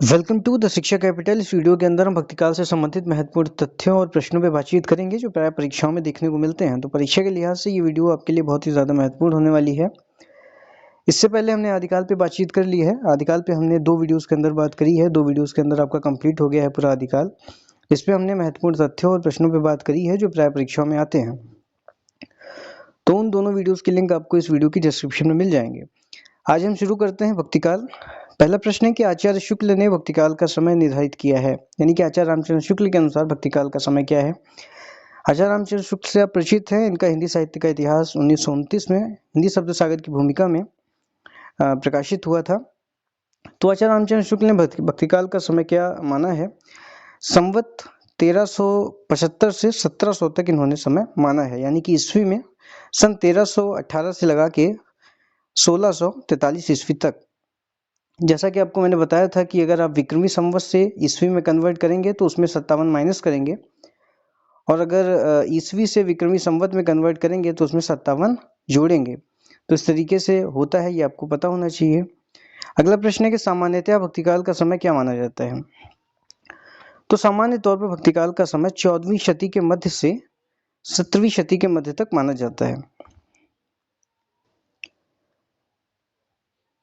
Welcome to the शिक्षा capital. इस video के अंदर हम भक्तिकाल से संबंधित महत्वपूर्ण तथ्यों और प्रश्नों पे बातचीत करेंगे जो प्राय परीक्षाओं में देखने को मिलते हैं। तो परीक्षा के लिहाज से ये वीडियो आपके लिए बहुत ही ज़्यादा महत्वपूर्ण होने वाली है। इससे पहले हमने आदिकाल पे बातचीत कर ली है। आदिकाल पे हमने 2 वीडियोस के अंदर बात करी है। 2 वीडियोस के अंदर आपका कंप्लीट हो गया है पूरा आदिकाल। इस पे हमने महत्वपूर्ण तथ्यों और प्रश्नों पे बात करी है जो प्राय परीक्षाओं में आते हैं। तो उन दोनों वीडियोस के लिंक आपको इस वीडियो की डिस्क्रिप्शन में मिल जाएंगे। आज हम शुरू करते हैं भक्तिकाल। पहला प्रश्न है कि आचार्य शुक्ल ने भक्तिकाल का समय निर्धारित किया है, यानी कि आचार्य रामचंद्र शुक्ल के अनुसार भक्तिकाल का समय क्या है। आचार्य रामचंद्र शुक्ल से आप परिचित हैं। इनका हिंदी साहित्य का इतिहास 1929 में हिंदी शब्द सागर की भूमिका में प्रकाशित हुआ था। तो आचार्य रामचंद्र शुक्ल ने भक्तिकाल का समय क्या माना है। संवत 1375 से 1700 तक इन्होंने समय माना है, यानी कि ईस्वी में सन 1318 से लगा के 1643 ईस्वी तक। जैसा कि आपको मैंने बताया था कि अगर आप विक्रमी संवत से ईस्वी में कन्वर्ट करेंगे तो उसमें 57 माइनस करेंगे, और अगर ईस्वी से विक्रमी संवत में कन्वर्ट करेंगे तो उसमें 57 जोड़ेंगे। तो इस तरीके से होता है, ये आपको पता होना चाहिए। अगला प्रश्न है कि सामान्यतः भक्तिकाल का समय क्या माना जाता है। तो सामान्य तौर पर भक्तिकाल का समय 14वीं शती के मध्य से 17वीं शती के मध्य तक माना जाता है।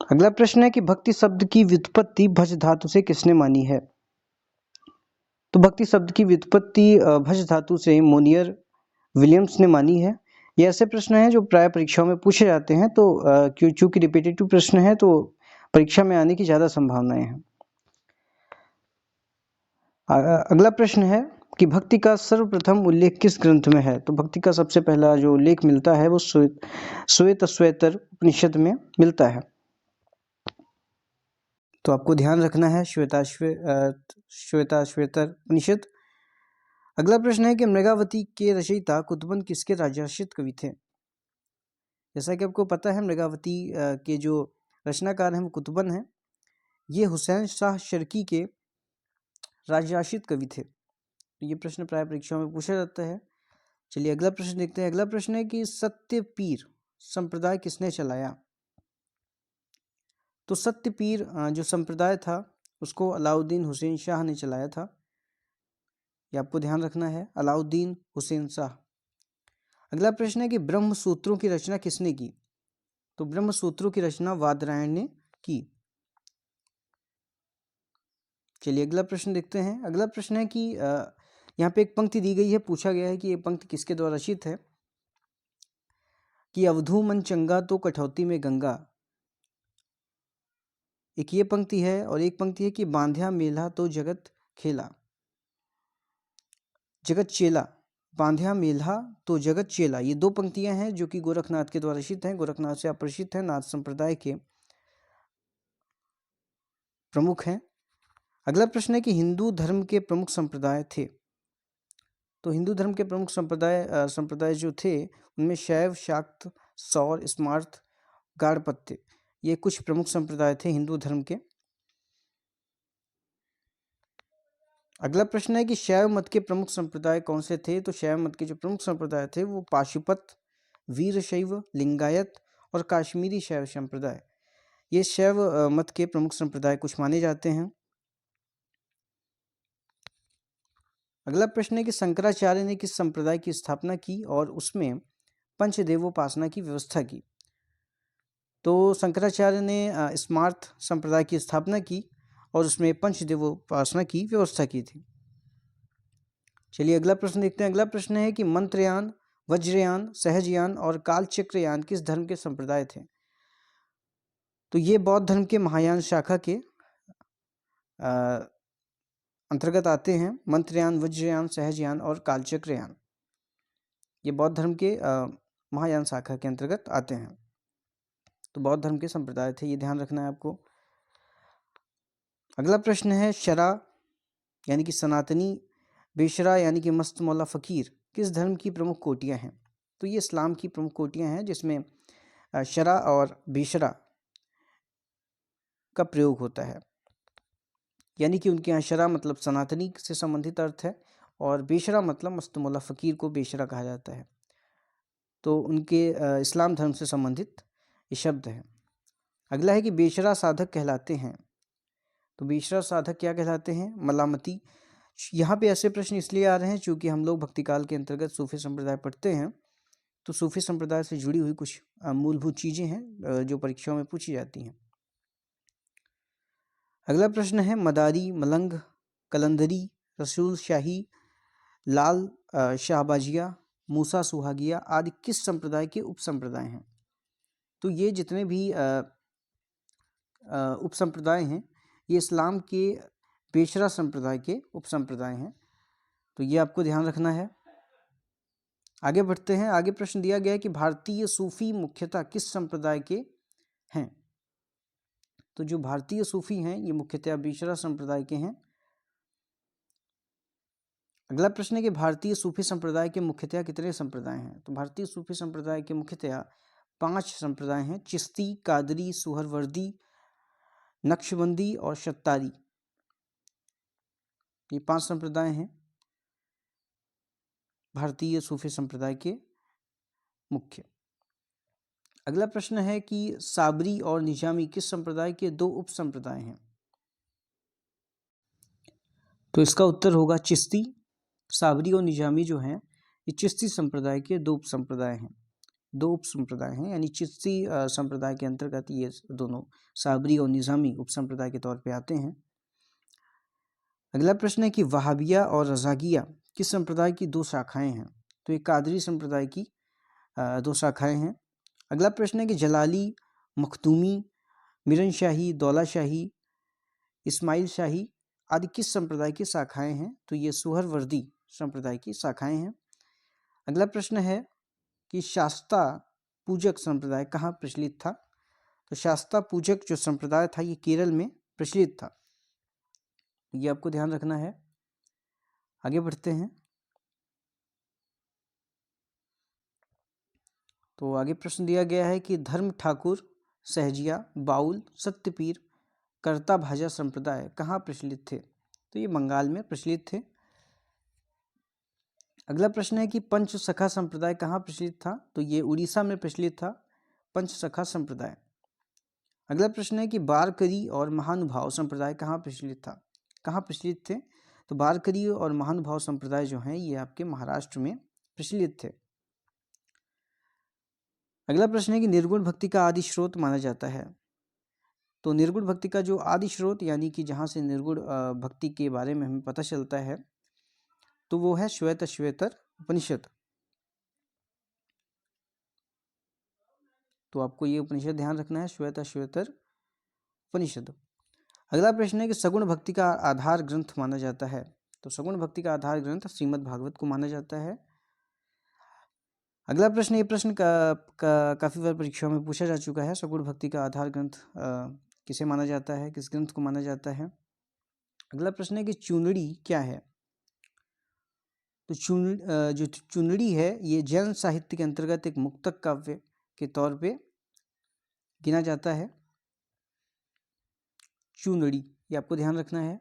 अगला प्रश्न है कि भक्ति शब्द की व्युत्पत्ति भज धातु से किसने मानी है। तो भक्ति शब्द की व्युत्पत्ति भज धातु से मोनियर विलियम्स ने मानी है। ये ऐसे प्रश्न हैं जो प्राय परीक्षाओं में पूछे जाते हैं, तो चूंकि रिपीटेटिव प्रश्न है तो परीक्षा में आने की ज़्यादा संभावनाएं हैं। अगला प्रश्न है कि भक्ति का सर्वप्रथम उल्लेख किस ग्रंथ में है। तो भक्ति का सबसे पहला जो उल्लेख मिलता है वो श्वेतश्वेतर उपनिषद में मिलता है। तो आपको ध्यान रखना है श्वेताश्वेतर उपनिषद। अगला प्रश्न है कि मृगावती के रचयिता कुतुबन किसके राजर्षित कवि थे। जैसा कि आपको पता है मृगावती के जो रचनाकार हैं वो कुतुबन हैं। ये हुसैन शाह शर्की के राजर्षित कवि थे। तो ये प्रश्न प्राय परीक्षाओं में पूछा जाता है। चलिए अगला प्रश्न देखते हैं। अगला प्रश्न है कि सत्यपीर संप्रदाय किसने चलाया। तो सत्यपीर जो संप्रदाय था उसको अलाउद्दीन हुसैन शाह ने चलाया था। ये आपको ध्यान रखना है, अलाउद्दीन हुसैन शाह। अगला प्रश्न है कि ब्रह्म सूत्रों की रचना किसने की। तो ब्रह्म सूत्रों की रचना वादरायण ने की। चलिए अगला प्रश्न देखते हैं। अगला प्रश्न है कि यहाँ पे एक पंक्ति दी गई है, पूछा गया है कि ये पंक्ति किसके द्वारा रचित है। कि अवधू मन चंगा तो कठौती में गंगा, एक ये पंक्ति है, और एक पंक्ति है कि बांध्या मेला तो जगत खेला, जगत चेला, बांध्या मेला तो जगत चेला। ये 2 पंक्तियां हैं जो कि गोरखनाथ के द्वारा रचित हैं। गोरखनाथ से अपरिचित हैं, नाथ संप्रदाय के प्रमुख हैं। अगला प्रश्न है कि हिंदू धर्म के प्रमुख संप्रदाय थे। तो हिंदू धर्म के प्रमुख संप्रदाय जो थे उनमें शैव, शाक्त, सौर, स्मार्त, गाणपत्य, ये कुछ प्रमुख संप्रदाय थे हिंदू धर्म के। अगला प्रश्न है कि शैव मत के प्रमुख संप्रदाय कौन से थे। तो शैव मत के जो प्रमुख संप्रदाय थे वो पाशुपत, वीरशैव, लिंगायत और काश्मीरी शैव संप्रदाय, ये शैव मत के प्रमुख संप्रदाय कुछ माने जाते हैं। अगला प्रश्न है कि शंकराचार्य ने किस संप्रदाय की स्थापना की और उसमें पंचदेवोपासना की व्यवस्था की। तो शंकराचार्य ने स्मार्त संप्रदाय की स्थापना की और उसमें पंचदेवोपासना की व्यवस्था की थी। चलिए अगला प्रश्न देखते हैं। अगला प्रश्न है कि मंत्रयान, वज्रयान, सहजयान और कालचक्रयान किस धर्म के संप्रदाय थे। तो ये बौद्ध धर्म के महायान शाखा के अंतर्गत आते हैं। मंत्रयान, वज्रयान, सहजयान और कालचक्रयान ये बौद्ध धर्म के महायान शाखा के अंतर्गत आते हैं। तो बौद्ध धर्म के संप्रदाय थे, ये ध्यान रखना है आपको। अगला प्रश्न है शरा यानी कि सनातनी, बेशरा यानी कि मस्त मौला फ़कीर किस धर्म की प्रमुख कोटियां हैं। तो ये इस्लाम की प्रमुख कोटियां हैं जिसमें शरा और बेशरा का प्रयोग होता है। यानी कि उनके यहाँ शरा मतलब सनातनी से संबंधित अर्थ है और बेशरा मतलब मस्त मौला फ़कीर को बेशरा कहा जाता है। तो उनके इस्लाम धर्म से संबंधित ये शब्द है। अगला है कि बेशरा साधक कहलाते हैं। तो बेशरा साधक क्या कहलाते हैं? मलामती। यहाँ पे ऐसे प्रश्न इसलिए आ रहे हैं क्योंकि हम लोग भक्तिकाल के अंतर्गत सूफी संप्रदाय पढ़ते हैं, तो सूफी संप्रदाय से जुड़ी हुई कुछ मूलभूत चीज़ें हैं जो परीक्षाओं में पूछी जाती हैं। अगला प्रश्न है मदारी, मलंग, कलंदरी, रसूल शाही, लाल शाहबाजिया, मूसा सुहागिया आदि किस संप्रदाय के उप संप्रदाय हैं? तो ये जितने भी उप संप्रदाय हैं ये इस्लाम के बेशरा संप्रदाय के उप संप्रदाय हैं, तो ये आपको ध्यान रखना है। आगे बढ़ते हैं। आगे प्रश्न दिया गया है कि भारतीय सूफी मुख्यतः किस संप्रदाय के हैं? तो जो भारतीय सूफी हैं ये मुख्यतः बेशरा संप्रदाय के हैं। अगला प्रश्न है कि भारतीय सूफी संप्रदाय के मुख्यतः कितने संप्रदाय हैं? तो भारतीय सूफी संप्रदाय के मुख्यतः 5 संप्रदाय हैं। चिश्ती, कादरी, सुहरवर्दी, नक्शबंदी और शत्तारी, ये 5 संप्रदाय हैं भारतीय सूफी संप्रदाय के मुख्य। अगला प्रश्न है कि साबरी और निजामी किस संप्रदाय के 2 उप संप्रदाय हैं? तो इसका उत्तर होगा चिश्ती। साबरी और निजामी जो हैं ये चिश्ती संप्रदाय के 2 उप संप्रदाय हैं, 2 उप संप्रदाय हैं, यानी चिश्ती संप्रदाय के अंतर्गत ये दोनों साबरी और निजामी उप संप्रदाय के तौर पे आते हैं। अगला प्रश्न है कि वहाबिया और रजागिया किस संप्रदाय की 2 शाखाएं हैं? तो ये कादरी संप्रदाय की 2 शाखाएं हैं। अगला प्रश्न है कि जलाली, मखदूमी, मिरन शाही, दौला शाही, इस्माइल शाही आदि किस संप्रदाय की शाखाएं हैं? तो ये सुहरवर्दी संप्रदाय की शाखाएं हैं। अगला प्रश्न है कि शास्ता पूजक संप्रदाय कहाँ प्रचलित था? तो शास्ता पूजक जो संप्रदाय था ये केरल में प्रचलित था, ये आपको ध्यान रखना है। आगे बढ़ते हैं। तो आगे प्रश्न दिया गया है कि धर्म ठाकुर, सहजिया, बाउल, सत्यपीर, कर्ता भाजा संप्रदाय कहाँ प्रचलित थे? तो ये बंगाल में प्रचलित थे। अगला प्रश्न है कि पंच सखा संप्रदाय कहाँ प्रचलित था? तो ये उड़ीसा में प्रचलित था, पंच सखा संप्रदाय। अगला प्रश्न है कि बारकरी और महानुभाव संप्रदाय कहाँ प्रचलित था, कहाँ प्रचलित थे? तो बारकरी और महानुभाव संप्रदाय जो हैं ये आपके महाराष्ट्र में प्रचलित थे। अगला प्रश्न है कि निर्गुण भक्ति का आदि स्रोत माना जाता है। तो निर्गुण भक्ति का जो आदि स्रोत यानी कि जहाँ से निर्गुण भक्ति के बारे में हमें पता चलता है तो वो है श्वेतर उपनिषद। तो आपको ये उपनिषद ध्यान रखना है, श्वेतर उपनिषद। अगला प्रश्न है कि सगुण भक्ति का आधार ग्रंथ माना जाता है। तो सगुण भक्ति का आधार ग्रंथ श्रीमद् भागवत को माना जाता है। अगला प्रश्न, ये प्रश्न काफ़ी बार परीक्षाओं में पूछा जा चुका है, सगुण भक्ति का आधार ग्रंथ किसे माना जाता है, किस ग्रंथ को माना जाता है। अगला प्रश्न है कि चुनरी क्या है? तो जो चुनरी है ये जैन साहित्य के अंतर्गत एक मुक्तक काव्य के तौर पे गिना जाता है। चुनरी, ये आपको ध्यान रखना है।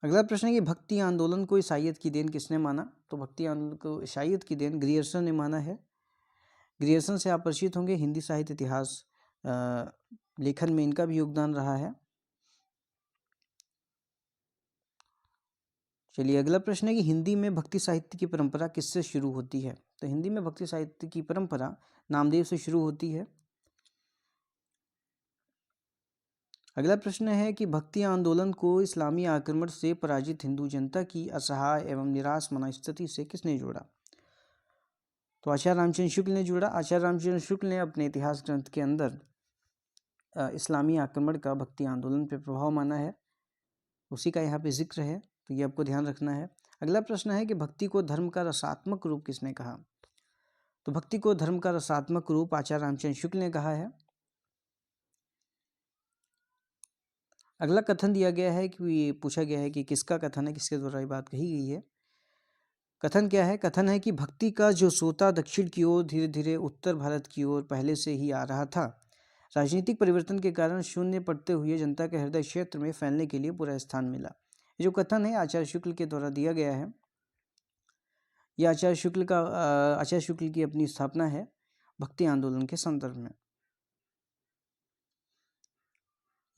अगला प्रश्न है कि भक्ति आंदोलन को ईसाइयत की देन किसने माना? तो भक्ति आंदोलन को ईसाइयत की देन ग्रियर्सन ने माना है। ग्रियर्सन से आप परिचित होंगे, हिंदी साहित्य इतिहास लेखन में इनका भी योगदान रहा है। चलिए अगला प्रश्न है कि हिंदी में भक्ति साहित्य की परंपरा किससे शुरू होती है? तो हिंदी में भक्ति साहित्य की परंपरा नामदेव से शुरू होती है। अगला प्रश्न है कि भक्ति आंदोलन को इस्लामी आक्रमण से पराजित हिंदू जनता की असहाय एवं निराश मनस्थिति से किसने जोड़ा? तो आचार्य रामचंद्र शुक्ल ने जोड़ा। आचार्य रामचंद्र शुक्ल ने अपने इतिहास ग्रंथ के अंदर इस्लामी आक्रमण का भक्ति आंदोलन पर प्रभाव माना है, उसी का यहाँ पे जिक्र है, तो ये आपको ध्यान रखना है। अगला प्रश्न है कि भक्ति को धर्म का रसात्मक रूप किसने कहा? तो भक्ति को धर्म का रसात्मक रूप आचार्य रामचंद्र शुक्ल ने कहा है। अगला कथन दिया गया है कि ये पूछा गया है कि किसका कथन है, किसके द्वारा ये बात कही गई है। कथन क्या है? कथन है कि भक्ति का जो सोता दक्षिण की ओर धीरे धीरे उत्तर भारत की ओर पहले से ही आ रहा था, राजनीतिक परिवर्तन के कारण शून्य पड़ते हुए जनता के हृदय क्षेत्र में फैलने के लिए पूरा स्थान मिला। ये जो कथन है आचार्य शुक्ल के द्वारा दिया गया है, ये आचार्य शुक्ल की अपनी स्थापना है भक्ति आंदोलन के संदर्भ में।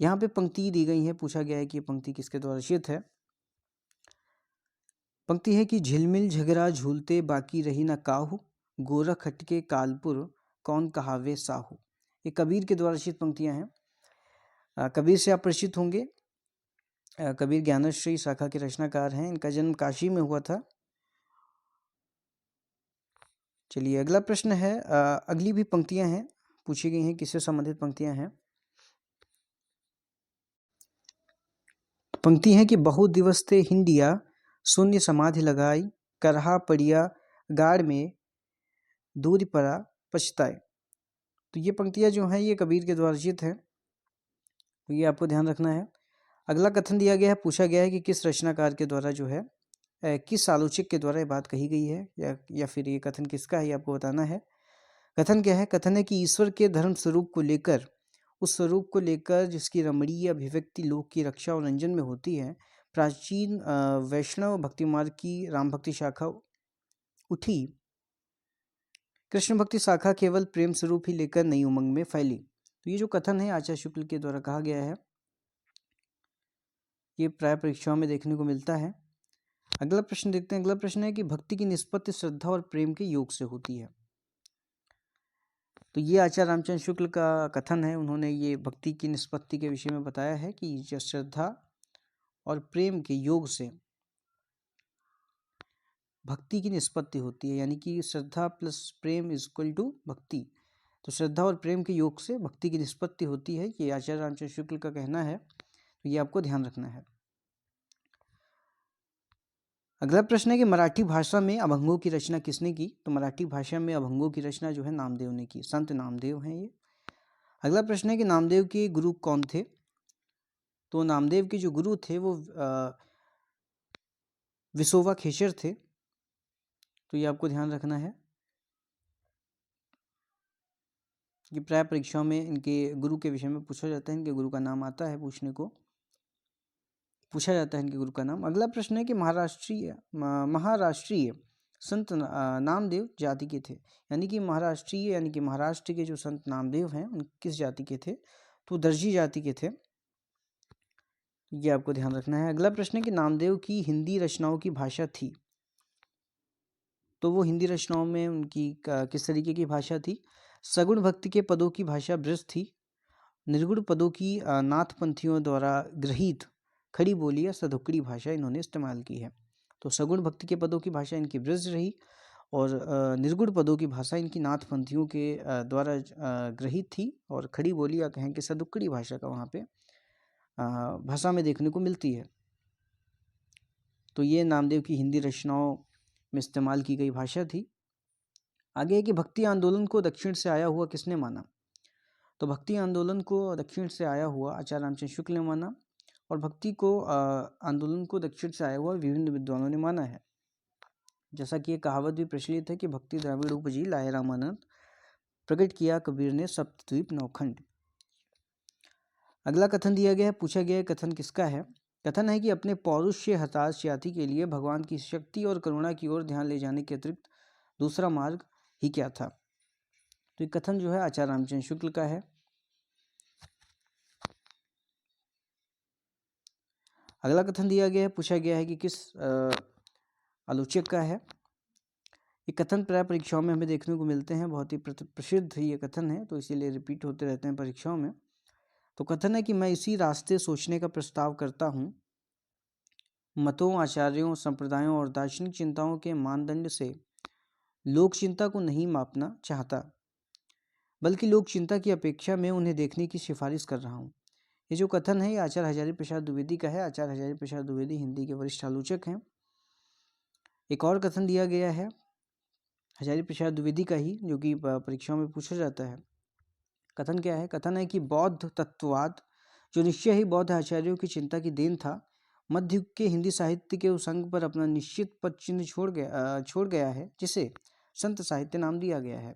यहाँ पे पंक्ति दी गई है, पूछा गया है कि ये पंक्ति किसके द्वारा रचित है। पंक्ति है कि झिलमिल झगड़ा झूलते बाकी रही न काहू, गोरख हटके कालपुर कौन कहावे साहू। ये कबीर के द्वारा रचित पंक्तियां हैं। कबीर से आप परिचित होंगे। कबीर ज्ञानश्री शाखा के रचनाकार हैं। इनका जन्म काशी में हुआ था। चलिए अगला प्रश्न है। अगली भी पंक्तियां हैं, पूछी गई हैं, किससे संबंधित पंक्तियां हैं। पंक्ति है कि बहु दिवस ते हिंदिया शून्य समाधि लगाई, करहा पड़िया गाड़ में दूर पड़ा पछताए। तो ये पंक्तियां जो हैं ये कबीर के द्वारा रचित है, तो ये आपको ध्यान रखना है। अगला कथन दिया गया है, पूछा गया है कि किस रचनाकार के द्वारा जो है किस आलोचक के द्वारा ये बात कही गई है, या फिर ये कथन किसका है, ये आपको बताना है। कथन क्या है। कथन है कि ईश्वर के धर्म स्वरूप को लेकर, उस स्वरूप को लेकर जिसकी रमणीय अभिव्यक्ति लोक की रक्षा और रंजन में होती है, प्राचीन वैष्णव भक्ति मार्ग की राम भक्ति शाखा उठी। कृष्ण भक्ति शाखा केवल प्रेम स्वरूप ही लेकर नई उमंग में फैली। तो ये जो कथन है आचार्य शुक्ल के द्वारा कहा गया है, ये प्राय परीक्षाओं में देखने को मिलता है। अगला प्रश्न देखते हैं। अगला प्रश्न है कि भक्ति की निष्पत्ति श्रद्धा और प्रेम के योग से होती है। तो ये आचार्य रामचंद्र शुक्ल का कथन है। उन्होंने ये भक्ति की निष्पत्ति के विषय में बताया है कि जो श्रद्धा और प्रेम के योग से भक्ति की निष्पत्ति होती है, यानी कि श्रद्धा प्लस प्रेम इज इक्वल टू भक्ति। तो श्रद्धा और प्रेम के योग से भक्ति की निष्पत्ति होती है, ये आचार्य रामचंद्र शुक्ल का कहना है। तो ये आपको ध्यान रखना है। अगला प्रश्न है कि मराठी भाषा में अभंगों की रचना किसने की। तो मराठी भाषा में अभंगों की रचना जो है नामदेव ने की, संत नामदेव हैं ये। अगला प्रश्न है कि नामदेव के गुरु कौन थे। तो नामदेव के जो गुरु थे वो विसोवा खेचर थे। तो ये आपको ध्यान रखना है। ये प्राय परीक्षाओं में इनके गुरु के विषय में पूछा जाता है, इनके गुरु का नाम आता है, पूछा जाता है इनके गुरु का नाम। अगला प्रश्न है कि महाराष्ट्रीय संत नामदेव जाति के थे, यानी कि महाराष्ट्रीय यानी कि महाराष्ट्र के जो संत नामदेव हैं उन किस जाति के थे। तो दर्जी जाति के थे। ये आपको ध्यान रखना है। अगला प्रश्न है कि नामदेव की हिंदी रचनाओं की भाषा थी। तो वो हिंदी रचनाओं में उनकी किस तरीके की भाषा थी। सगुण भक्ति के पदों की भाषा ब्रज थी। निर्गुण पदों की नाथपंथियों द्वारा गृहीत खड़ी बोली या सधुकड़ी भाषा इन्होंने इस्तेमाल की है। तो सगुण भक्ति के पदों की भाषा इनकी ब्रज रही, और निर्गुण पदों की भाषा इनकी नाथपंथियों के द्वारा गृहीत थी, और खड़ी बोली या कहें कि सधुकड़ी भाषा का वहाँ पे भाषा में देखने को मिलती है। तो ये नामदेव की हिंदी रचनाओं में इस्तेमाल की गई भाषा थी। आगे है कि भक्ति आंदोलन को दक्षिण से आया हुआ किसने माना। तो भक्ति आंदोलन को दक्षिण से आया हुआ आचार्य रामचंद्र शुक्ल ने माना, और भक्ति को आंदोलन को दक्षिण से आया हुआ विभिन्न विद्वानों ने माना है। जैसा कि ये कहावत भी प्रचलित है कि भक्ति द्राविड़ उपजी लाए रामानंद, प्रकट किया कबीर ने सप्तद्वीप नौखंड। अगला कथन दिया गया है, पूछा गया है कथन किसका है। कथन है कि अपने पौरुष्य हताश जाति के लिए भगवान की शक्ति और करुणा की ओर ध्यान ले जाने के अतिरिक्त दूसरा मार्ग ही क्या था। तो ये कथन जो है आचार्य रामचंद्र शुक्ल का है। अगला कथन दिया गया है, पूछा गया है कि किस आलोचक का है। ये कथन प्राय परीक्षाओं में हमें देखने को मिलते हैं, बहुत ही प्रसिद्ध ये कथन है, तो इसीलिए रिपीट होते रहते हैं परीक्षाओं में। तो कथन है कि मैं इसी रास्ते सोचने का प्रस्ताव करता हूँ। मतों, आचार्यों, संप्रदायों और दार्शनिक चिंताओं के मानदंड से लोक चिंता को नहीं मापना चाहता, बल्कि लोक चिंता की अपेक्षा में उन्हें देखने की सिफारिश कर रहा हूँ। ये जो कथन है ये आचार्य हजारी प्रसाद द्विवेदी का है। आचार्य हजारी प्रसाद द्विवेदी हिंदी के वरिष्ठ आलोचक हैं। एक और कथन दिया गया है हजारी प्रसाद द्विवेदी का ही, जो कि परीक्षाओं में पूछा जाता है। कथन क्या है। कथन है कि बौद्ध तत्ववाद, जो निश्चय ही बौद्ध आचार्यों की चिंता की देन था, मध्य युग के हिंदी साहित्य के उस अंग पर अपना निश्चित पद चिन्ह छोड़ गया है, जिसे संत साहित्य नाम दिया गया है।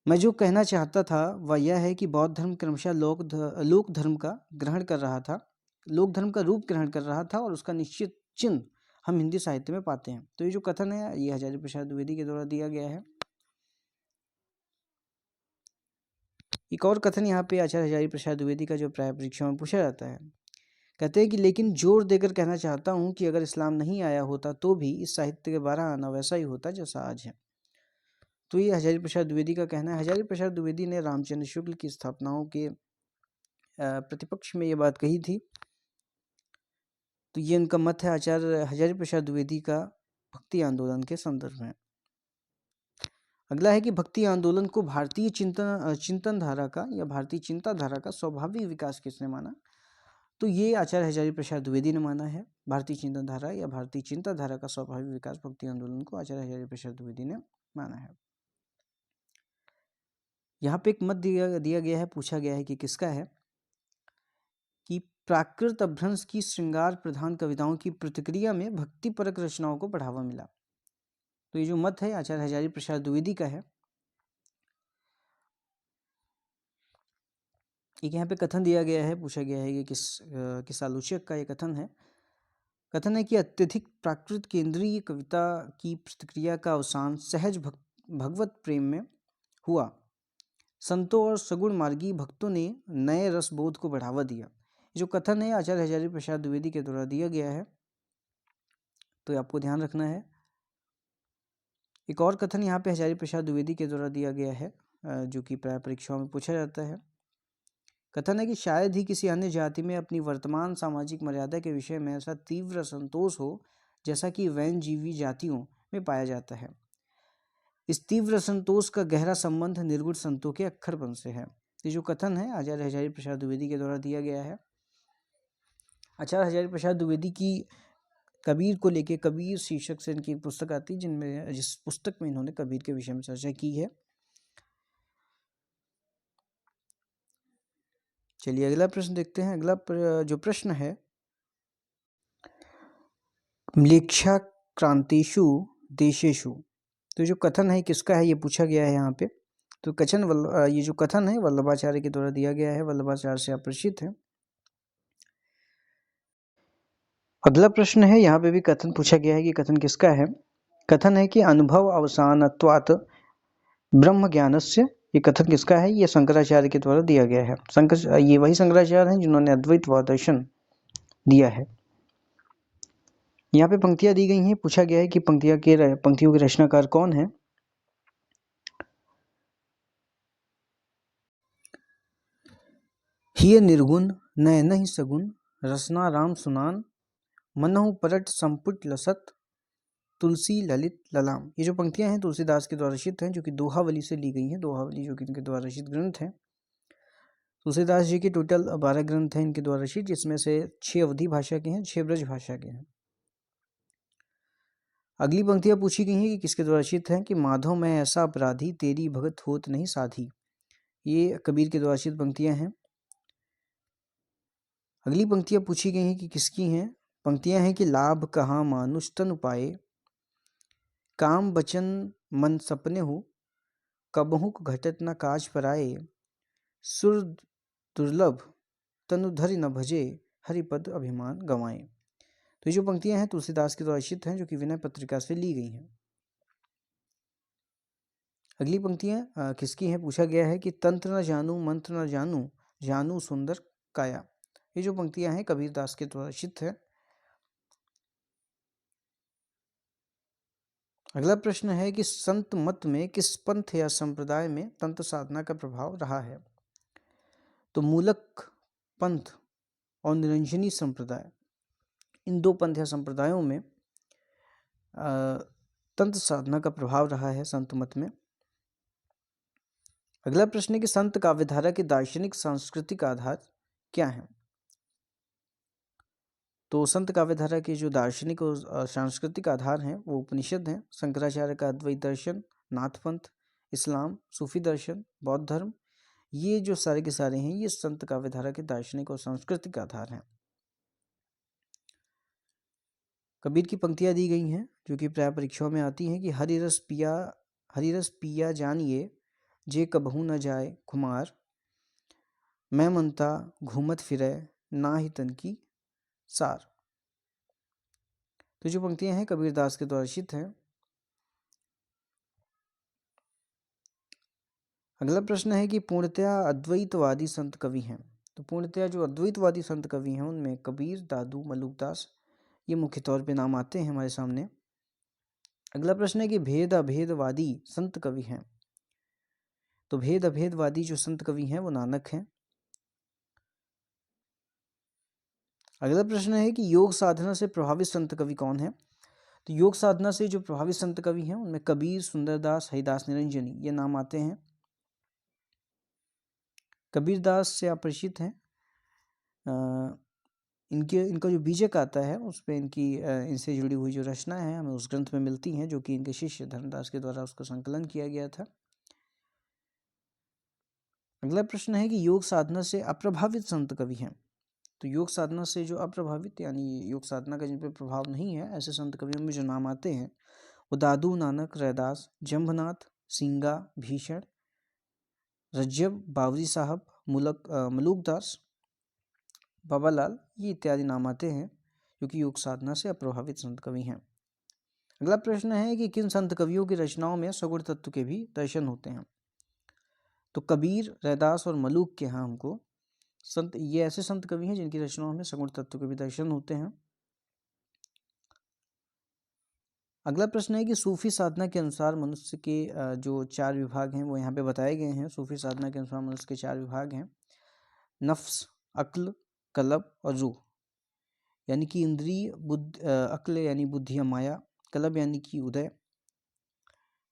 मैं जो कहना चाहता था वह यह है कि बौद्ध धर्म क्रमशः लोक धर्म का ग्रहण कर रहा था, लोक धर्म का रूप ग्रहण कर रहा था, और उसका निश्चित चिन्ह हम हिंदी साहित्य में पाते हैं। तो ये जो कथन है ये हजारी प्रसाद द्विवेदी के द्वारा दिया गया है। एक और कथन यहाँ पे आचार्य हजारी प्रसाद द्विवेदी का जो प्राय परीक्षा में पूछा जाता है, कहते हैं कि लेकिन जोर देकर कहना चाहता हूँ कि अगर इस्लाम नहीं आया होता तो भी इस साहित्य के बाहर आना वैसा ही होता जैसा आज है। तो ये हजारी प्रसाद द्विवेदी का कहना है। हजारी प्रसाद द्विवेदी ने रामचंद्र शुक्ल की स्थापनाओं के प्रतिपक्ष में ये बात कही थी। तो ये उनका मत है आचार्य हजारी प्रसाद द्विवेदी का भक्ति आंदोलन के संदर्भ में। अगला है कि भक्ति आंदोलन को भारतीय चिंतन धारा का या भारतीय चिंताधारा का स्वाभाविक विकास किसने माना? तो ये आचार्य हजारी प्रसाद द्विवेदी ने माना है। भारतीय चिंतनधारा या भारतीय चिंताधारा का स्वाभाविक विकास भक्ति आंदोलन को आचार्य हजारी प्रसाद द्विवेदी ने माना है। यहाँ पे एक मत दिया गया है, पूछा गया है कि किसका है, कि प्राकृत अभ्रंश की श्रृंगार प्रधान कविताओं की प्रतिक्रिया में भक्तिपरक रचनाओं को बढ़ावा मिला। तो ये जो मत है आचार्य हजारी प्रसाद द्विवेदी का है। एक यहाँ पे कथन दिया गया है, पूछा गया है कि किस आलोचक का ये कथन है। कथन है कि अत्यधिक प्राकृत केंद्रीय कविता की प्रतिक्रिया का अवसान सहज भगवत प्रेम में हुआ। संतों और सगुण मार्गी भक्तों ने नए रसबोध को बढ़ावा दिया। जो कथन है आचार्य हजारी प्रसाद द्विवेदी के द्वारा दिया गया है, तो आपको ध्यान रखना है। एक और कथन यहाँ पे हजारी प्रसाद द्विवेदी के द्वारा दिया गया है, जो कि प्राय परीक्षाओं में पूछा जाता है। कथन है कि शायद ही किसी अन्य जाति में अपनी वर्तमान सामाजिक मर्यादा के विषय में ऐसा तीव्र असंतोष हो जैसा कि वन्यजीवी जातियों में पाया जाता है। इस तीव्र असंतोष का गहरा संबंध निर्गुण संतों के अक्खरपन से है। ये जो कथन है आचार्य हजारी प्रसाद द्विवेदी के द्वारा दिया गया है। आचार्य हजारी प्रसाद द्विवेदी की कबीर को लेके कबीर शीर्षक से इनकी पुस्तक आती है, जिस पुस्तक में इन्होंने कबीर के विषय में चर्चा की है। चलिए अगला प्रश्न देखते हैं। अगला जो प्रश्न है, म्लेच्छा क्रांतिषु देशेषु, तो जो कथन है किसका है ये पूछा गया है यहाँ पे। तो ये जो कथन है वल्लभाचार्य के द्वारा दिया गया है, वल्लभाचार्य से अपरिचित है। अगला प्रश्न है, यहाँ पे भी कथन पूछा गया है कि कथन किसका है। कथन है कि अनुभव अवसानत्वात् ब्रह्म ज्ञानस्य, ये कथन किसका है, ये शंकराचार्य के द्वारा दिया गया है। ये वही शंकराचार्य हैं जिन्होंने अद्वैतवाद दर्शन दिया है। यहाँ पे पंक्तियां दी गई हैं, पूछा गया है कि पंक्तियों के रचनाकार कौन है। हिय निर्गुण नयन ही सगुण रसना राम सुनान मनहु परट संपुट लसत तुलसी ललित ललाम। ये जो पंक्तियां हैं तुलसीदास के द्वारा रचित हैं, जो कि दोहावली से ली गई हैं। दोहावली जो कि इनके द्वारा रचित ग्रंथ है। तुलसीदास जी के टोटल 12 ग्रंथ हैं इनके द्वारा रचित, जिसमें से 6 अवधी भाषा के हैं, 6 ब्रज भाषा के हैं। अगली पंक्तियां पूछी गई हैं कि किसके द्वारा रचित हैं, कि माधव मैं ऐसा अपराधी तेरी भगत होत नहीं साधी। ये कबीर के द्वारा रचित पंक्तियां हैं। अगली पंक्तियां पूछी गई हैं कि किसकी हैं। पंक्तियां हैं कि लाभ कहाँ मानुष तन पाए काम बचन मन सपने हो कबहुक घटत न काज पराए सुर दुर्लभ तनुधरि न भजे हरिपद अभिमान गंवाए। तो ये जो पंक्तियां हैं तुलसीदास के द्वारा रचित हैं, जो कि विनय पत्रिका से ली गई हैं। अगली पंक्तियां किसकी हैं, पूछा गया है कि तंत्र न जानू मंत्र न जानू जानू सुंदर काया। ये जो पंक्तियां हैं कबीरदास के द्वारा रचित है। अगला प्रश्न है कि संत मत में किस पंथ या संप्रदाय में तंत्र साधना का प्रभाव रहा है। तो मूलक पंथ और निरंजनी संप्रदाय, इन 2 पंथ या संप्रदायों में तंत्र साधना का प्रभाव रहा है संत मत में। अगला प्रश्न है कि संत काव्यधारा के दार्शनिक सांस्कृतिक आधार क्या है। तो संत काव्यधारा के जो दार्शनिक और सांस्कृतिक आधार हैं वो उपनिषद हैं, शंकराचार्य का अद्वैत दर्शन, नाथपंथ, इस्लाम, सूफी दर्शन, बौद्ध धर्म, ये जो सारे के सारे हैं ये संत काव्यधारा के दार्शनिक और सांस्कृतिक आधार हैं। कबीर की पंक्तियां दी गई हैं जो कि प्राय परीक्षाओं में आती हैं कि हरि रस पिया जानिए जे कबहू न जाए खुमार मैं मनता घूमत फिरे ना ही तन की सार। तो जो पंक्तियां हैं कबीरदास के द्वारा रचित हैं। अगला प्रश्न है कि पूर्णतया अद्वैतवादी संत कवि हैं। तो पूर्णतया जो अद्वैतवादी संत कवि हैं उनमें कबीर, दादू, मलुकदास ये मुख्य तौर पे नाम आते हैं हमारे सामने। अगला प्रश्न है कि भेद अभेदवादी संत कवि हैं। तो भेद अभेदवादी जो संत कवि हैं वो नानक हैं। अगला प्रश्न है कि योग साधना से प्रभावित संत कवि कौन है। तो योग साधना से जो प्रभावित संत कवि हैं उनमें कबीर, सुंदरदास, हरिदास निरंजनी ये नाम आते हैं। कबीरदास से आप परिचित हैं। इनका जो बीजक आता है उस पर इनसे जुड़ी हुई जो रचनाएं हैं हमें उस ग्रंथ में मिलती हैं, जो कि इनके शिष्य धर्मदास के द्वारा उसका संकलन किया गया था। अगला प्रश्न है कि योग साधना से अप्रभावित संत कवि हैं। तो योग साधना से जो अप्रभावित यानी योग साधना का जिन पर प्रभाव नहीं है ऐसे संत कवियों में जो नाम आते हैं वो दादू, नानक, रैदास, जंभनाथ, सिंगा, भीषण, रज्जब, बावरी साहब, मलुकदास, बाबालाल ये इत्यादि नाम आते हैं जो कि योग साधना से अप्रभावित संत कवि हैं। अगला प्रश्न है कि किन संत कवियों की रचनाओं में सगुण तत्व के भी दर्शन होते हैं। तो कबीर, रैदास और मलुक के यहाँ हमको ये ऐसे संत कवि हैं जिनकी रचनाओं में सगुण तत्व के भी दर्शन होते हैं। अगला प्रश्न है कि सूफी साधना के अनुसार मनुष्य के जो 4 विभाग हैं वो यहाँ पे बताए गए हैं। सूफी साधना के अनुसार मनुष्य के 4 विभाग हैं, नफ्स, अक्ल, कलब और रूह। यानी कि इंद्रिय, अक्ल यानी बुद्धि या माया, कलब यानी कि उदय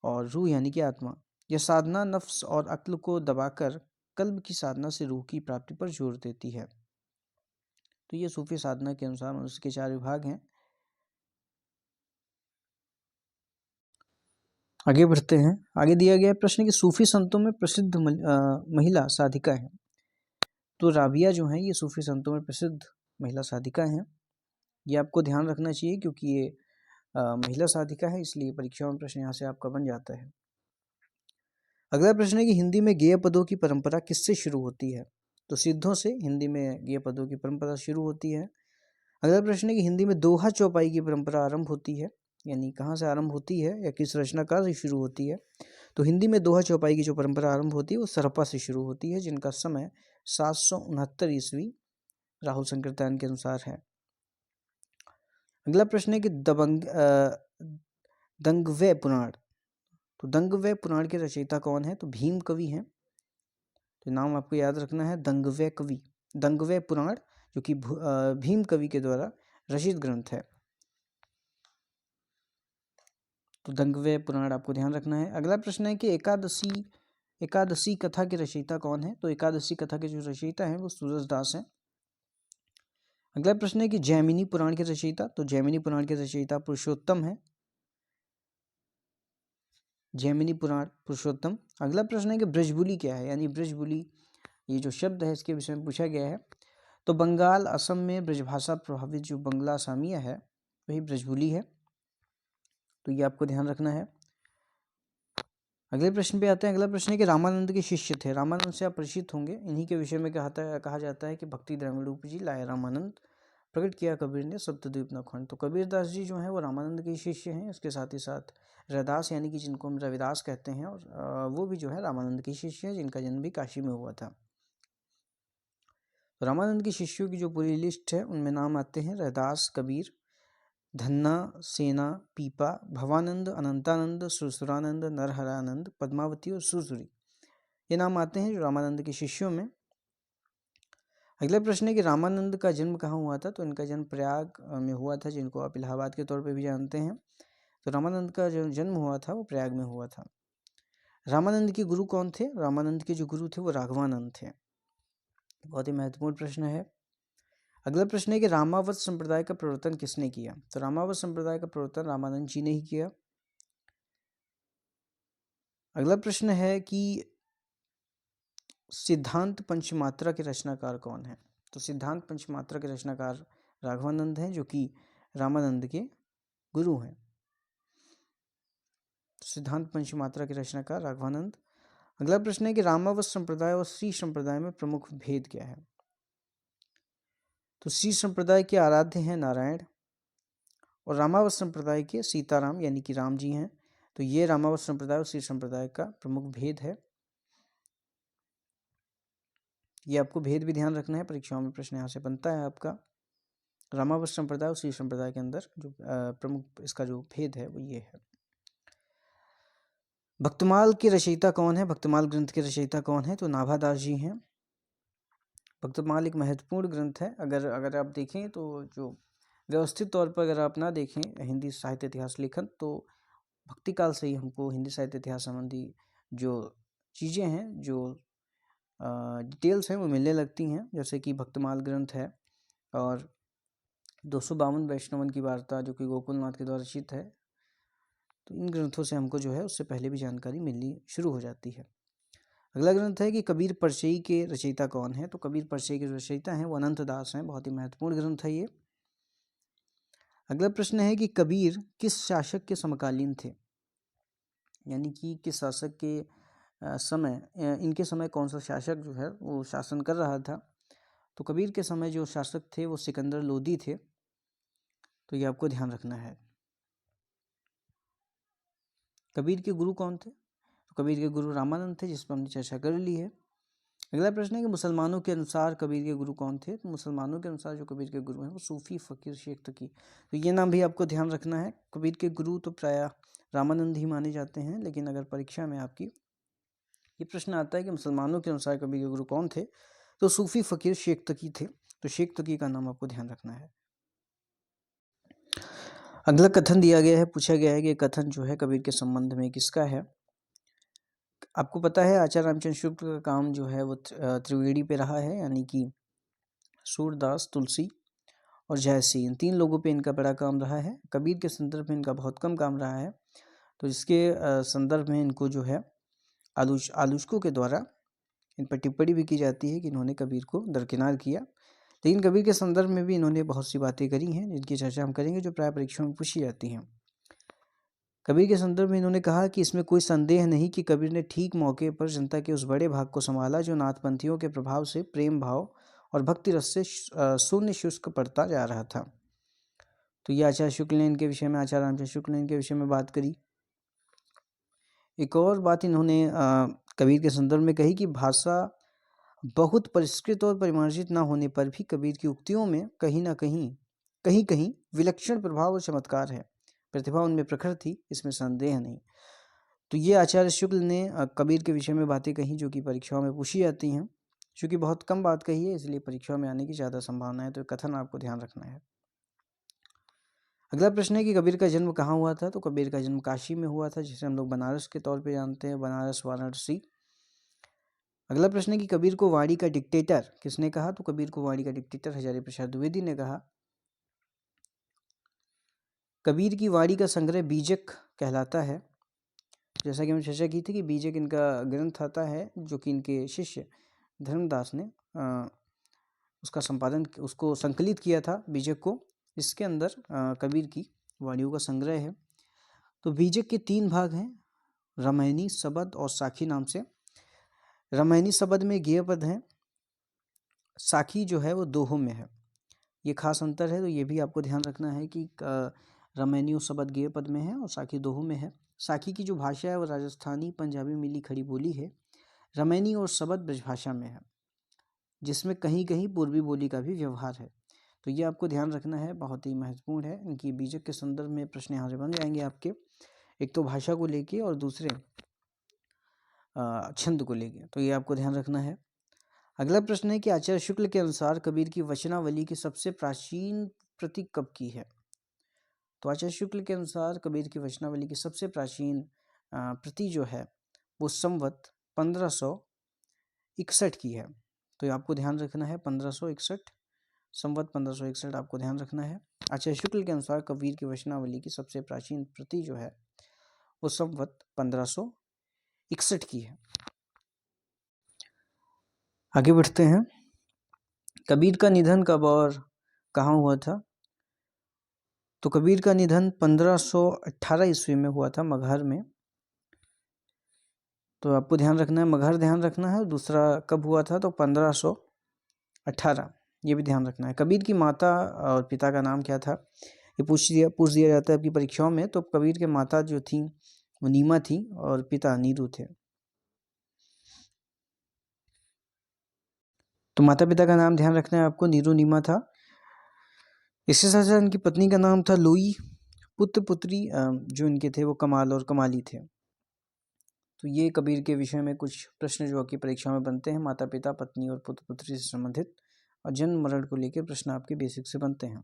और रूह यानी कि आत्मा। यह साधना नफ्स और अक्ल को दबाकर कल्ब की साधना से रूह की प्राप्ति पर जोर देती है। तो ये सूफी साधना के अनुसार मनुष्य के 4 विभाग हैं। आगे बढ़ते हैं। आगे दिया गया प्रश्न कि सूफी संतों में प्रसिद्ध महिला साधिका है। तो राबिया जो है ये सूफी संतों में प्रसिद्ध महिला साधिका हैं। ये आपको ध्यान रखना चाहिए क्योंकि ये महिला साधिका है, इसलिए परीक्षाओं में प्रश्न यहाँ से आपका बन जाता है। अगला प्रश्न है कि हिंदी में गेय पदों की परंपरा किससे शुरू होती है। तो सिद्धों से हिंदी में गेय पदों की परंपरा शुरू होती है। अगला प्रश्न है कि हिंदी में दोहा चौपाई की परंपरा आरंभ होती है, यानी कहाँ से आरंभ होती है या किस रचनाकार से शुरू होती है। तो हिंदी में दोहा चौपाई की जो परंपरा आरंभ होती है वो सरपा से शुरू होती है, जिनका समय 769 ईस्वी राहुल संकीर्तन के अनुसार है। अगला प्रश्न है कि दंगवय पुराण। तो दंगवय पुराण के रचयिता कौन है। तो भीम कवि हैं। तो नाम आपको याद रखना है, दंगवय कवि, दंगवय पुराण जो कि भीम कवि के द्वारा रचित ग्रंथ है। तो दंगवय पुराण आपको ध्यान रखना है। अगला प्रश्न है कि एकादशी कथा के रचयिता कौन है। तो एकादशी कथा के जो रचयिता हैं वो सूरजदास हैं। अगला प्रश्न है कि जैमिनी पुराण के रचयिता। तो जैमिनी पुराण के रचयिता पुरुषोत्तम है, जैमिनी पुराण पुरुषोत्तम। अगला प्रश्न है कि ब्रजबुली क्या है, यानी ब्रजबुली ये जो शब्द है इसके विषय में पूछा गया है। तो बंगाल, असम में ब्रजभाषा प्रभावित जो बंगला असामिया है वही ब्रजबुली है। तो ये आपको ध्यान रखना है। अगले प्रश्न पे आते हैं। अगला प्रश्न है कि रामानंद के शिष्य थे। रामानंद से आप परिचित होंगे, इन्हीं के विषय में कहा जाता है कि भक्ति द्रविड़ जी लाए रामानंद, प्रकट किया कबीर ने सप्तद्वीप नखंड। तो कबीरदास जी जो हैं वो रामानंद के शिष्य हैं। इसके साथ ही साथ रविदास यानी कि जिनको हम रविदास कहते हैं और वो भी जो है रामानंद के शिष्य हैं, जिनका जन्म भी काशी में हुआ था। तो रामानंद के शिष्यों की जो पूरी लिस्ट है उनमें नाम आते हैं रविदास, कबीर, धन्ना, सेना, पीपा, भवानंद, अनंतानंद, सुरसुरानंद, नरहरानंद, पद्मावती और सुरसुरी। ये नाम आते हैं जो रामानंद के शिष्यों में। अगला प्रश्न है कि रामानंद का जन्म कहाँ हुआ था। तो इनका जन्म प्रयाग में हुआ था, जिनको आप इलाहाबाद के तौर पे भी जानते हैं। तो रामानंद का जो जन्म हुआ था वो प्रयाग में हुआ था। रामानंद के गुरु कौन थे। रामानंद के जो गुरु थे वो राघवानंद थे। बहुत ही महत्वपूर्ण प्रश्न है। अगला प्रश्न है कि रामावत संप्रदाय का प्रवर्तन किसने किया। तो रामावत संप्रदाय का प्रवर्तन रामानंद जी ने ही किया। अगला प्रश्न है कि सिद्धांत पंचमात्रा के रचनाकार कौन है। तो सिद्धांत पंचमात्रा के रचनाकार राघवानंद हैं, जो कि रामानंद के गुरु हैं। सिद्धांत पंचमात्रा के रचनाकार राघवानंद। अगला प्रश्न है कि रामावत संप्रदाय और श्री संप्रदाय में प्रमुख भेद क्या है। तो श्री संप्रदाय के आराध्य हैं नारायण और रामावत संप्रदाय के सीताराम यानी कि राम जी हैं। तो ये रामावत संप्रदाय और श्री संप्रदाय का प्रमुख भेद है। ये आपको भेद भी ध्यान रखना है, परीक्षाओं में प्रश्न यहाँ से बनता है आपका। रामावत संप्रदाय और श्री संप्रदाय के अंदर जो प्रमुख इसका जो भेद है वो ये है। भक्तमाल के रचयिता कौन है? भक्तमाल ग्रंथ के रचयिता कौन है? तो नाभादास जी हैं। भक्तमाल एक महत्वपूर्ण ग्रंथ है। अगर आप देखें तो जो व्यवस्थित तौर पर अगर आप ना देखें हिंदी साहित्य इतिहास लेखन, तो भक्ति काल से ही हमको हिंदी साहित्य इतिहास संबंधी जो चीज़ें हैं, जो डिटेल्स हैं वो मिलने लगती हैं। जैसे कि भक्तमाल ग्रंथ है और 252 वैष्णवन की वार्ता जो कि गोकुलनाथ के द्वारा रचित है। तो इन ग्रंथों से हमको जो है उससे पहले भी जानकारी मिलनी शुरू हो जाती है। अगला ग्रंथ है कि कबीर परचयी के रचयिता कौन है? तो कबीर परचयी के जो रचयिता हैं वो अनंत दास हैं। बहुत ही महत्वपूर्ण ग्रंथ है ये। अगला प्रश्न है कि कबीर किस शासक के समकालीन थे? यानी कि किस शासक के समय, इनके समय कौन सा शासक जो है वो शासन कर रहा था? तो कबीर के समय जो शासक थे वो सिकंदर लोदी थे। तो ये आपको ध्यान रखना है। कबीर के गुरु कौन थे? तो कबीर के गुरु रामानंद थे, जिस पर हमने चर्चा कर ली है। अगला प्रश्न है कि मुसलमानों के अनुसार कबीर के गुरु कौन थे? तो मुसलमानों के अनुसार जो कबीर के गुरु हैं वो सूफी फ़कीर शेख तकी। तो ये नाम भी आपको ध्यान रखना है। कबीर के गुरु तो प्रायः रामानंद ही माने जाते हैं, लेकिन अगर परीक्षा में आपकी ये प्रश्न आता है कि मुसलमानों के अनुसार कबीर के गुरु कौन थे, तो सूफी फ़कीर शेख तकी थे। तो शेख तकी का नाम आपको ध्यान रखना है। अगला कथन दिया गया है, पूछा गया है कि कथन जो है कबीर के संबंध में किसका है? आपको पता है आचार्य रामचंद्र शुक्ल का काम जो है वो त्रिवेणी पे रहा है, यानी कि सूरदास, तुलसी और जयसी, इन 3 लोगों पे इनका बड़ा काम रहा है। कबीर के संदर्भ में इनका बहुत कम काम रहा है। तो इसके संदर्भ में इनको जो है आलोचकों के द्वारा इन पर टिप्पणी भी की जाती है कि इन्होंने कबीर को दरकिनार किया। लेकिन कबीर के संदर्भ में भी इन्होंने बहुत सी बातें करी हैं, जिनकी चर्चा हम करेंगे, जो प्राय परीक्षाओं में पूछी जाती हैं। कबीर के संदर्भ में इन्होंने कहा कि इसमें कोई संदेह नहीं कि कबीर ने ठीक मौके पर जनता के उस बड़े भाग को संभाला जो नाथपंथियों के प्रभाव से प्रेम भाव और भक्ति रस से शून्य शुष्क पड़ता जा रहा था। तो ये आचार्य शुक्ल ने इनके विषय में, आचार्य रामचंद्र शुक्ल ने इनके विषय में बात करी। एक और बात इन्होंने कबीर के संदर्भ में कही कि भाषा बहुत परिष्कृत और परिमार्जित न होने पर भी कबीर की उक्तियों में कहीं ना कहीं विलक्षण प्रभाव और चमत्कार है। प्रतिभा उनमें प्रखर थी, इसमें संदेह नहीं। तो ये आचार्य शुक्ल ने कबीर के विषय में बातें कही जो कि परीक्षाओं में पूछी जाती हैं। चूँकि बहुत कम बात कही है, इसलिए परीक्षाओं में आने की ज़्यादा संभावना है। तो कथन आपको ध्यान रखना है। अगला प्रश्न है कि कबीर का जन्म कहाँ हुआ था? तो कबीर का जन्म काशी में हुआ था, जिसे हम लोग बनारस के तौर पे जानते हैं, बनारस, वाराणसी। अगला प्रश्न है कि कबीर को वाणी का डिक्टेटर किसने कहा? तो कबीर को वाणी का डिक्टेटर हजारी प्रसाद द्विवेदी ने कहा। कबीर की वाणी का संग्रह बीजक कहलाता है। जैसा कि हमने चर्चा की थी कि बीजक इनका ग्रंथ आता है, जो कि इनके शिष्य धर्मदास ने उसका संपादन, उसको संकलित किया था बीजक को। इसके अंदर कबीर की वाणियों का संग्रह है। तो बीजक के 3 भाग हैं, रामायणी, सबद और साखी नाम से। रामायणी सबद में गेय पद हैं, साखी जो है वो दोहों में है। ये खास अंतर है, तो ये भी आपको ध्यान रखना है कि रामायणी और सबद गेय पद में है और साखी दोहों में है। साखी की जो भाषा है वो राजस्थानी पंजाबी मिली खड़ी बोली है। रामायणी और सबद ब्रजभाषा में है, जिसमें कहीं कहीं पूर्वी बोली का भी व्यवहार है। तो ये आपको ध्यान रखना है, बहुत ही महत्वपूर्ण है। इनकी बीजक के संदर्भ में प्रश्न यहाँ से बन जाएंगे आपके, एक तो भाषा को लेके और दूसरे छंद को लेके। तो ये आपको ध्यान रखना है। अगला प्रश्न है कि आचार्य शुक्ल के अनुसार कबीर की वचनावली की सबसे प्राचीन प्रति कब की है? तो आचार्य शुक्ल के अनुसार कबीर की वचनावली की सबसे प्राचीन प्रति जो है वो संवत 1561 की है। तो ये आपको ध्यान रखना है, 1561, संवत 1561 आपको ध्यान रखना है। आचार्य शुक्ल के अनुसार कबीर की वचनावली की सबसे प्राचीन प्रति जो है वो संवत 1561 की है। आगे बढ़ते हैं। कबीर का निधन कब और कहाँ हुआ था? तो कबीर का निधन 1518 ईस्वी में हुआ था, मगहर में। तो आपको ध्यान रखना है, मगहर ध्यान रखना है। दूसरा कब हुआ था? तो 1518, ये भी ध्यान रखना है। कबीर की माता और पिता का नाम क्या था? ये पूछ दिया जाता है आपकी परीक्षाओं में। तो कबीर के माता जो थी वो नीमा थी और पिता नीरू थे। तो माता पिता का नाम ध्यान रखना है आपको, नीरू नीमा था। इसके साथ साथ इनकी पत्नी का नाम था लुई, पुत्र पुत्री जो इनके थे वो कमाल और कमाली थे। तो ये कबीर के विषय में कुछ प्रश्न जो आपकी परीक्षा में बनते हैं, माता पिता, पत्नी और पुत्र पुत्री से संबंधित, और जन्म मरण को लेकर प्रश्न आपके बेसिक से बनते हैं।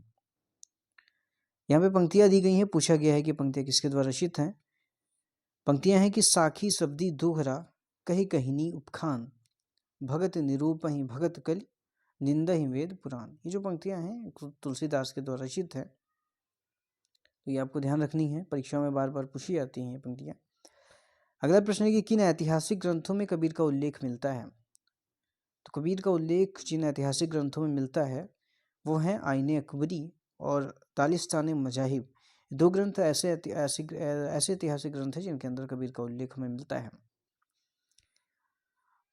यहाँ पे पंक्तियाँ दी गई हैं, पूछा गया है कि पंक्तियाँ किसके द्वारा रचित हैं। पंक्तियाँ हैं कि साखी शब्दी दोहरा कही कहिनी उपखान, भगत निरूपहि भगत कल निंदहि वेद पुराण। ये जो पंक्तियाँ हैं तुलसीदास के द्वारा रचित है, तो ये आपको ध्यान रखनी है, परीक्षा में बार बार पूछी जाती हैं ये पंक्तियाँ। अगला प्रश्न है कि किन ऐतिहासिक ग्रंथों में कबीर का उल्लेख मिलता है। तो कबीर का उल्लेख जिन ऐतिहासिक ग्रंथों में मिलता है वो हैं आईने अकबरी और तालिस्तान मजाहिब। दो ग्रंथ ऐसे ऐतिहासिक ग्रंथ हैं जिनके अंदर कबीर का उल्लेख हमें मिलता है।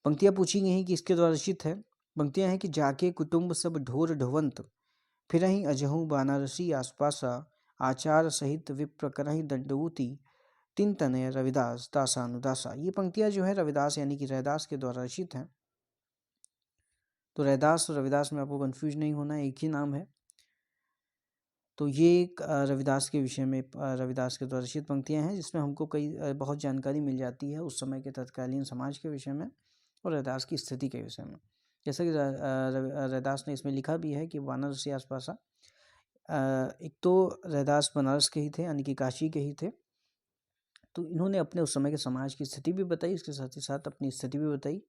पंक्तियाँ पूछी गई हैं कि इसके द्वारा रचित है। पंक्तियाँ हैं कि जाके कुटुंब सब ढोर ढवंत, फिर ही अजहू बानारसी आसपासा, आचार सहित विप्र करहि दंडवूति, तीन तनय रविदास दासानुदासा। ये पंक्तियाँ जो है रविदास यानी कि रैदास के द्वारा रचित हैं। तो रैदास और रविदास में आपको कंफ्यूज नहीं होना, एक ही नाम है। तो ये रविदास के विषय में रविदास के द्वारा रचित पंक्तियाँ हैं, जिसमें हमको कई बहुत जानकारी मिल जाती है उस समय के तत्कालीन समाज के विषय में और रैदास की स्थिति के विषय में। जैसे कि रैदास ने इसमें लिखा भी है कि वानरसी आसपासा, एक तो रैदास बनारस के ही थे यानी कि काशी के ही थे, तो इन्होंने अपने उस समय के समाज की स्थिति भी बताई, इसके साथ ही साथ अपनी स्थिति भी बताई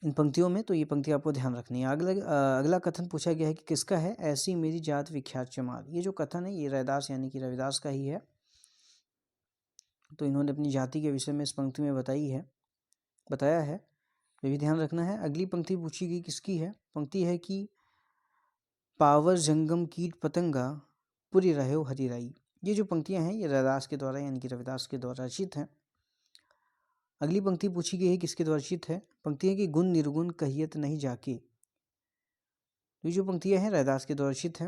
इन पंक्तियों में। तो ये पंक्ति आपको ध्यान रखनी है। अगला कथन पूछा गया है कि किसका है, ऐसी मेरी जात विख्यात चमार। ये जो कथन है ये रैदास यानी कि रविदास का ही है। तो इन्होंने अपनी जाति के विषय में इस पंक्ति में बताया है, ये भी ध्यान रखना है। अगली पंक्ति पूछी गई किसकी है, पंक्ति है कि पावर जंगम कीट पतंगा पुरी रहो हरिराई। ये जो पंक्तियां हैं ये रैदास के द्वारा यानी कि रविदास के द्वारा रचित हैं। अगली पंक्ति पूछी गई है किसके द्वारा रचित है, पंक्ति है कि गुण निर्गुण कहियत नहीं जाके। ये जो पंक्तियां हैं रैदास के द्वारा रचित हैं।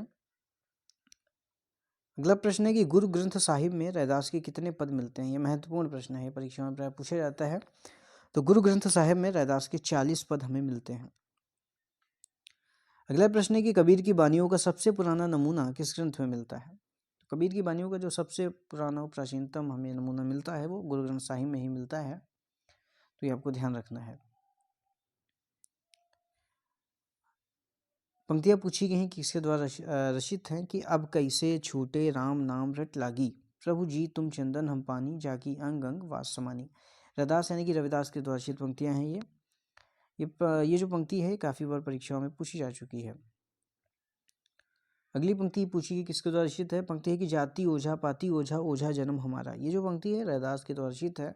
अगला प्रश्न है कि गुरु ग्रंथ साहिब में रैदास के कितने पद मिलते हैं। ये महत्वपूर्ण प्रश्न है, परीक्षा में प्राय पूछा जाता है। तो गुरु ग्रंथ साहिब में रैदास के 40 पद हमें मिलते हैं। अगला प्रश्न है कि कबीर की बानियों का सबसे पुराना नमूना किस ग्रंथ में मिलता है। तो कबीर की बानियों का जो सबसे पुराना और प्राचीनतम हमें नमूना मिलता है वो गुरु ग्रंथ साहिब में ही मिलता है। तो ये आपको ध्यान रखना है। पंक्तियाँ पूछी गई हैं कि किसके द्वारा रचित हैं कि अब कैसे छूटे राम नाम रट लागी, प्रभु जी तुम चंदन हम पानी, जाकी अंग अंग वास समानी। रैदास यानी कि रविदास के द्वारा रचित पंक्तियाँ हैं ये जो पंक्ति है काफ़ी बार परीक्षाओं में पूछी जा चुकी है। अगली पंक्ति पूछी गई किसके द्वारा रचित है, पंक्ति है कि जाति ओझा पाती ओझा ओझा जन्म हमारा। ये जो पंक्ति है रैदास के द्वारा रचित है।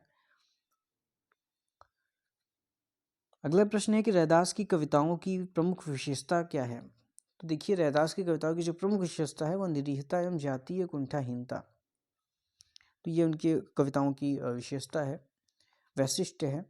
अगला प्रश्न है कि रैदास की कविताओं की प्रमुख विशेषता क्या है। तो देखिए रैदास की कविताओं की जो प्रमुख विशेषता है वह निरीहता एवं जातीय कुंठाहीनता। तो ये उनकी कविताओं की विशेषता है, वैशिष्ट्य है।